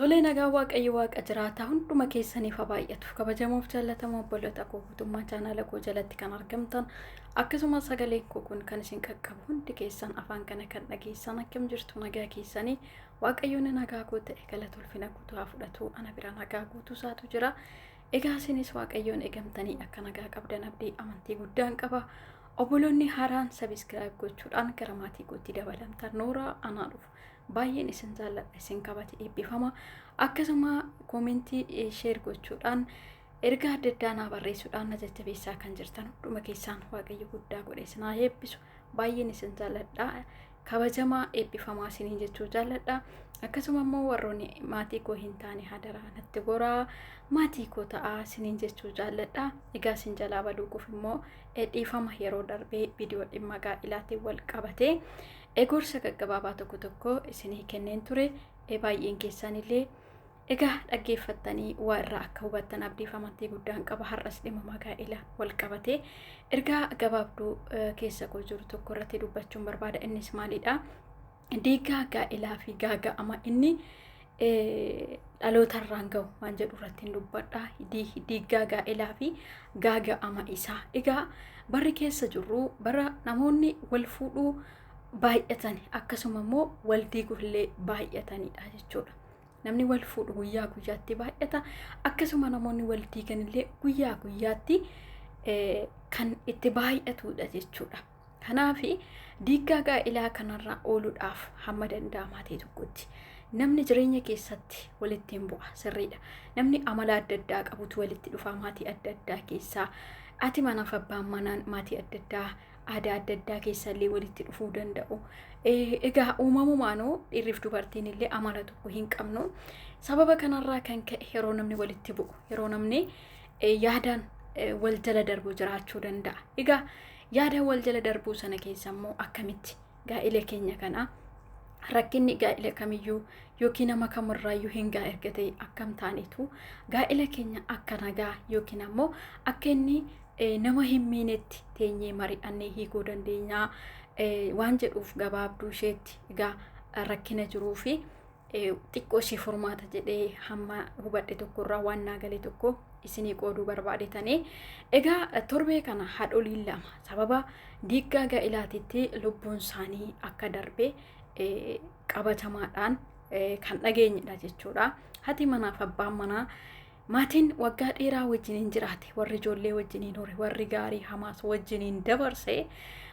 Tolee nagaa waaqayyo waaqa jiraata hunduma keessaniif baay'atu kabajamuuf jaallatamu obboloota koo guutummaa chaanaala koo jalatti kan argamtan akkasumas sagaleen koo kun kan isin qaqqabu hundi keessan afaan kana kan dhageessan akkam jirtu nagaa keessanii waaqayyoon nagaa koo ta'e galata ulfina guutuu haa fudhatu ana bira nagaa guutuu isaatu jira. Egaa isinis waaqayyoon eegamtanii akka nagaa qabdan abdii amantii guddaan qaba. Obboloonni haaraan sabiskiraayib gochuudhaan gara maatii kootti dabalamtan Nooraa anaa dhufu. Baay'een isin jaalladha isin kabate eebbifama akkasuma koomentii sheer gochuudhaan ergaa adda addaa naa barreessuudhaan na jajjabeessaa kan jirtan hunduma keessaan waaqayyo guddaa godhe isin haa eebbisu. Baay'een isin jaalladha kabajamaa eebbifamaa isiniin jechuu jaalladha. Akkasuma immoo warroonni maatii koo hin taane hadaraa natti goraa maatii koo ta'aa isiniin jechuu jaalladha. Egaa isin jalaa baduuf immoo dhiifama yeroo darbee viidiyoo dhimma gaa'ilaatiin wal qabatee gorsa gaggabaabaa tokko isinii kenneen ture. Baay'een keessanillee egaa dhaggeeffattanii waa irraa akka hubattan abdiif amantii guddaan qaba. Har'as dhimma gaa'ilaa wal qabatee ergaa gabaabduu keessa koo jiru tokko irratti dubbachuun barbaada. Innis maalidha? Diigaa gaa'ilaa fi gaaga'ama inni dhaloota irraan ga'u waan jedhu irratti dubbadha. Diigaa gaa'ilaa fi gaaga'ama isaa. Egaa barri keessa jirru bara namoonni wal fuudhuu baay'atan akkasuma immoo wal diiguullee baay'atanidha jechuudha. Namni wal fuudhu guyyaa guyyaatti baay'ata akkasuma namoonni wal diiganillee guyyaa guyyaatti kan itti baay'atudha jechuudha. Kanaaf diigaa gaa'ilaa kanarraa ooluudhaaf hamma danda'amaa ta'e tokkotti namni jireenya keessatti walitti hin bu'a sirriidha. Namni amala adda addaa qabutu walitti dhufa maatii adda addaa keessaa. Ati manaaf abbaan manaan maatii adda addaa aadaa adda addaa keessallee walitti dhufuu danda'u. Egaa uumamumaanoo dhiirriif dubartiin illee amala tokko hin qabnu. Sababa kanarraa kan ka'e yeroo namni walitti bu'u yeroo namni yaadaan wal jala darbu jiraachuu danda'a. Egaa yaada wal jala darbuu sana keessa immoo akkamitti gaa'ila keenya kana rakkinni gaa'ila kamiyyuu yookiin nama kamirraayyuu hin gaa erga ta'e akkam taanetu gaa'ila keenya akka nagaa yookiin ammoo akka inni nama hin miinetti teenyee mari'annee hiikuu dandeenya waan jedhuuf gabaabduu isheetti egaa rakkina jiruu fi xiqqoo ishee furmaata jedhee hamma hubadhe tokkorraa waan naa galee tokko isinii qooduu barbaadetanii. Egaa torbee kana haadholiin lama sababa diigaa gaa'ilaatitti lubbuun isaanii akka darbe qabatamaadhaan kan dhageenyedha jechuudha. Hati manaaf abbaan manaa maatiin waggaa dheeraa wajjiniin jiraate warri ijoollee wajjiniin hore warri gaarii hamaas wajjiniin dabarse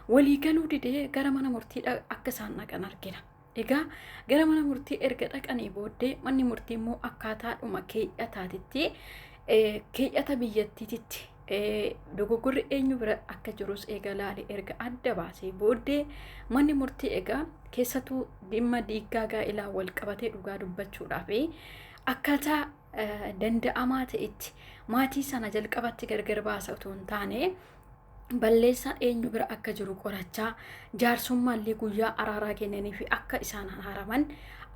walii galuu didee gara mana murtii akka isaan dhaqan argina. Egaa gara mana murtii erga dhaqanii booddee manni murtii immoo akkaataadhuma keeyyataatitti keeyyata biyyattiitti dogoggorri eenyu bira akka jirus eega laale erga adda baasee booddee manni murtii egaa keessattuu dhimma diigaa gaa'ilaa wal qabatee dhugaa dubbachuudhaaf akkaataa danda'amaa ta'etti maatii sana jalqabatti gargar baasa otoo hin taane balleessaa eenyu bira akka jiru qorachaa jaarsummallee guyyaa araaraa kennanii fi akka isaan araaraman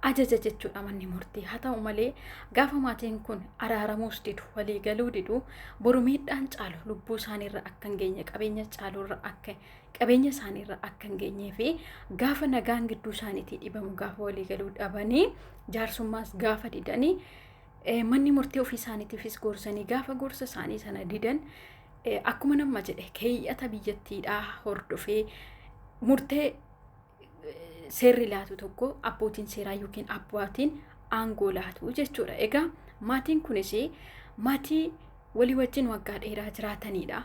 ajaja jechuudha manni murtii. Haa ta'u malee gaafa maatiin kun araaramuus didu walii galuu didu boru miidhaan caalu lubbuu isaaniirra akka hin geenye qabeenya isaaniirra akka hin geenyee fi gaafa nagaan gidduu isaaniitii dhibamu gaafa walii galuu dhabanii jaarsummaas gaafa didanii manni murtii ofii isaaniitiifis gorsanii gaafa gorsa isaanii sana didan akkuma nama jedhe keeyyata biyyattiidhaa hordofee murtee seerri laatu tokko abbootiin seeraa yookiin abbaatiin aangoo laatu jechuudha. Egaa maatiin kunis maatii walii wajjin waggaa dheeraa jiraatanidha.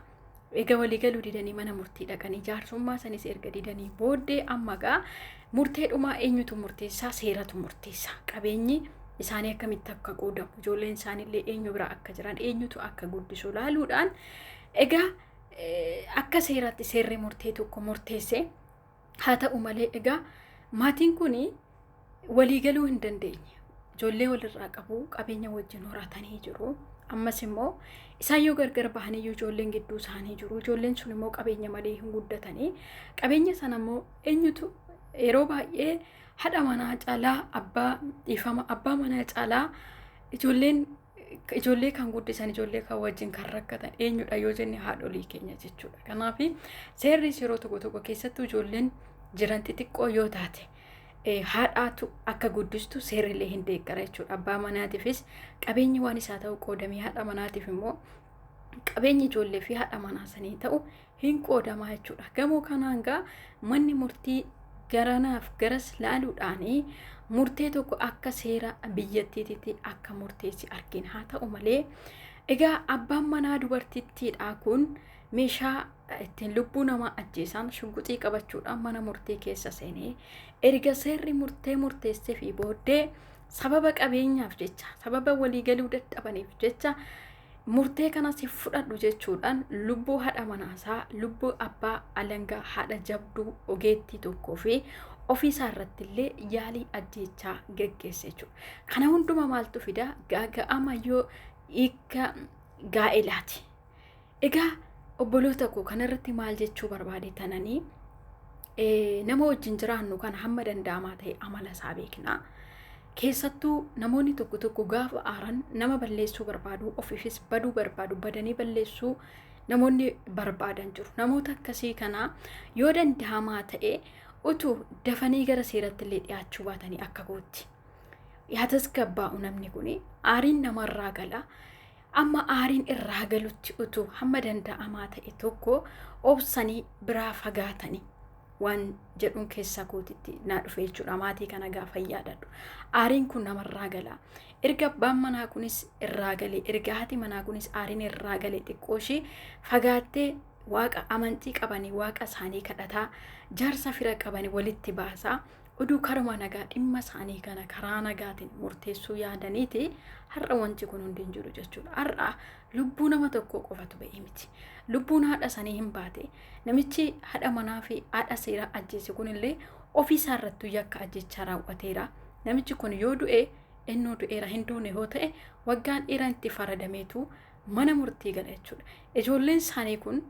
Egaa walii galuu didanii mana murtii dhaqanii jaarsummaa sanis erga didanii booddee amma gaa murteedhumaa eenyutu murteessaa? Seeratu murteessaa. Qabeenyi isaanii akkamitti akka qoodamu ijoolleen isaaniillee eenyu bira akka jiran eenyutu akka guddisu laaluudhaan egaa akka seeratti seerri murtee tokko murteesse. Haa ta'u malee egaa maatiin kun walii galuu hin dandeenye. Ijoollee walirraa qabu qabeenya wajjin horatanii jiru. Ammas immoo isaan yoo gargar bahaniyyuu ijoolleen gidduu isaanii jiru. Ijoolleen sun immoo qabeenya malee hin guddatanii qabeenya sana immoo eenyutu yeroo baay'ee haadha manaa caalaa abbaa manaa caalaa ijoollee kan guddisan ijoollee kan wajjin kan rakkatan eenyudha yoo jenne haadholii keenya jechuudha. Kanaaf seerri yeroo tokko keessattuu ijoolleen jiran xixiqqoo yoo taate haadhaatu akka guddistu seerrilee hin deeggara jechuudha. Abbaa manaatiifis qabeenyi waan isaa ta'u qoodamee haadha manaatiif immoo qabeenyi ijoollee fi haadha manaa sanii ta'u hin qoodamaa jechuudha. Gamoo kanaan gaa manni murtii garanaaf garas laaluudhaanii murtee tokko akka seera biyyattiitti akka murteessi argina. Haa ta'u malee egaa abbaan manaa dubartittiidha kun meeshaa ittiin lubbuu namaa ajjeesan shugguxii qabachuudhaan mana murtii keessa seenee erga seerri murteessee fi booddee sababa qabeenyaaf jecha sababa waliigaluu dadhabaniif jecha murtee kanas fudhadhu jechuudhaan lubbuu haadha manaasaa lubbuu abbaa alangaa haadha jabduu ogeettii tokkoo fi ofiisaa irratti illee yaalii ajjeechaa geggeesse jechuudha. Kana hunduma maaltu fida? Gaaga'ama yoo hiika gaa'elaati. Egaa obboloota koo kanarratti maal jechuu barbaade tananii nama wajjin jiraannu kana hamma danda'amaa ta'e amala isaa beekna. Keessattuu namoonni tokko gaafa aaran nama balleessuu barbaadu ofiifis baduu barbaadu badanii balleessuu namoonni barbaadan jiru. Namoota akkasii kana yoo danda'amaa ta'e utuu dafanii gara seeratti illee dhiyaachuu baatanii akka gootti. Yaadas gabbaa'u namni kun aariin namarraa gala. Amma aariin irraa galutti utuu hamma danda'amaa ta'e tokko obsanii biraa fagaatanii waan jedhuun keessa kootitti naa dhufe jechuudha. Maatii kana gaafa yaadadhu. Aariin kun namarraa gala. Erga abbaan manaa kunis irraa galee, erga haati manaa kunis aariin irraa galee xiqqooshii fagaattee waaqa amantii qabanii waaqa isaanii kadhataa jaarsa fira qabanii walitti baasaa oduu karuma nagaa dhimma isaanii kana karaa nagaatiin murteessuu yaadaniiti har'a wanti kun hundi hin jiru jechuudha. Har'a lubbuu nama tokko qofatu ba'e miti. Lubbuun haadha sanii hin baate. Namichi haadha manaa fi haadha seeraa ajjeese kunillee ofiisaa irratti yakka ajjechaa raawwateera. Namichi kun yoo du'e ennoo du'eera hin duune yoo ta'e waggaan dheeraan itti faradameetu mana murtii gala jechuudha. Ijoolleen isaanii kun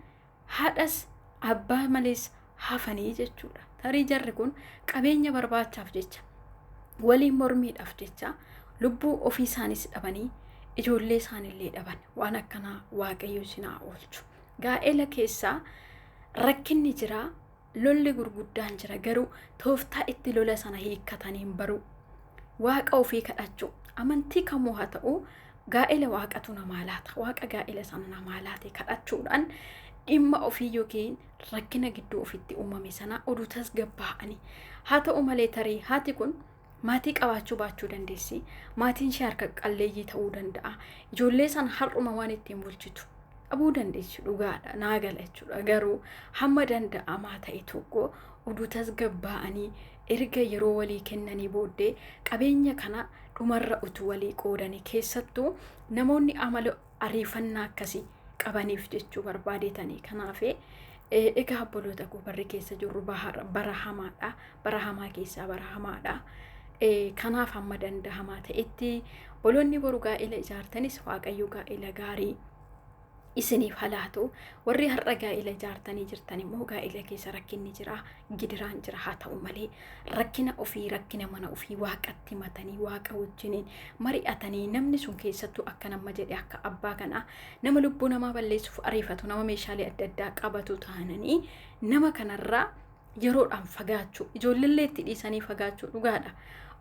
haadhas abbaa malees hafanii jechuudha. Tarii jarri kun qabeenya barbaachaaf jecha waliin mormiidhaaf jecha lubbuu ofii isaanis dhabanii ijoollee isaanillee dhaban. Waan akkanaa waaqayyo sinaa oolchu. Gaa'ela keessaa rakkinni jira, lolli gurguddaan jira, garuu tooftaa itti lola sana hiikkataniin baru waaqa ofii kadhachuu amantii kamuu haa ta'u gaa'ela waaqatu namaa laata. Waaqa gaa'ela sana namaa laate kadhachuudhaan dhimma ofii yookiin rakkina gidduu ofitti uumame sana oduu tasgabbaa'anii. Haa ta'u malee tarii haati kun maatii qabaachuu baachuu dandeessi. Maatiin ishee harka qalleeyyii ta'uu danda'a. Ijoollee sana har'uma waan ittiin bulchitu dhabuu dandeessi. Dhugaadha naa gala jechuudha. Garuu hamma danda'amaa ta'e tokko oduu tasgabbaa'anii erga yeroo walii kennanii booddee qabeenya kana dhumarra utuu walii qoodanii keessattuu namoonni amala ariifannaa akkasii qabaniif jechuu barbaadetanii. Kanaaf egaa obboloota koo barri keessa jirru bara hamaadha. Bara hamaa keessaa bara hamaadha. Kanaaf hamma danda'amaa ta'etti obboloonni boru gaa'ela ijaartanis waaqayyo gaa'ela gaarii isiniif halaatu. Warri har'a gaa'ela ijaartanii jirtan immoo gaa'ela keessa rakkinni jira, gidiraan jira. Haa ta'u malee rakkina ofii rakkina mana ofii waaqatti matanii waaqa wajjiniin mari'atanii namni sun keessattuu akka nama jedhe akka abbaa kana nama lubbuu namaa balleessuuf ariifatu nama meeshaalee adda addaa qabatu taananii nama kanarraa yeroodhaan fagaachuu ijoolleellee itti dhiisanii fagaachuu dhugaadha.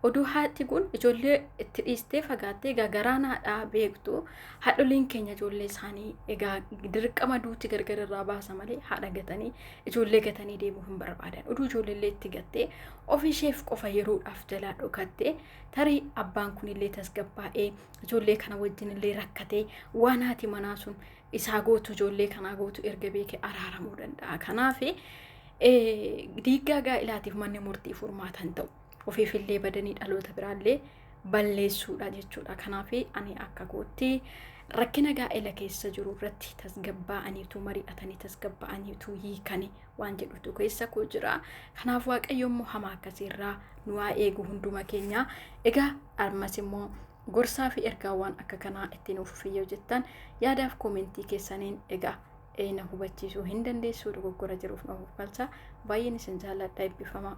Oduu haati kun ijoollee itti dhiistee fagaattee gagaraan haadhaa beektu haadholiin keenya ijoollee isaanii egaa dirqama duuti gargar irraa baasa malee haadha gatanii ijoollee gatanii deemuu hin barbaadan. Oduu ijoolleellee itti gattee ofisheef qofa yeroodhaaf jalaa dhokattee tarii abbaan kunillee tasgabbaa'ee ijoollee kana wajjinillee rakkatee waan haati manaa sun isaa gootu ijoollee kanaa gootu erga beekee araaramuu danda'a. Kanaaf diiggaa gaa'elaatiif manni murtii furmaatan ta'u. Ofiifillee badanii dhaloota biraallee balleessuudha jechuudha. Kanaaf ani akka gootti rakkina gaa'ela keessa jiru irratti tasgabbaa'aniitu mari'atanii tasgabbaa'aniitu hiikanii waan jedhutu keessa koo jira. Kanaaf waaqayyo immoo hamaa akkasiirraa nu haa eegu hunduma keenya. Egaa ammas immoo gorsaa fi ergaawwan akka kanaa ittiin ufufiyyoo jettan yaadaaf koomentii keessaniin egaa na hubachiisuu hin dandeessu. Dogoggora jiruuf na hubbalcha. Baay'een isin jaalladha. Eebbifamaa.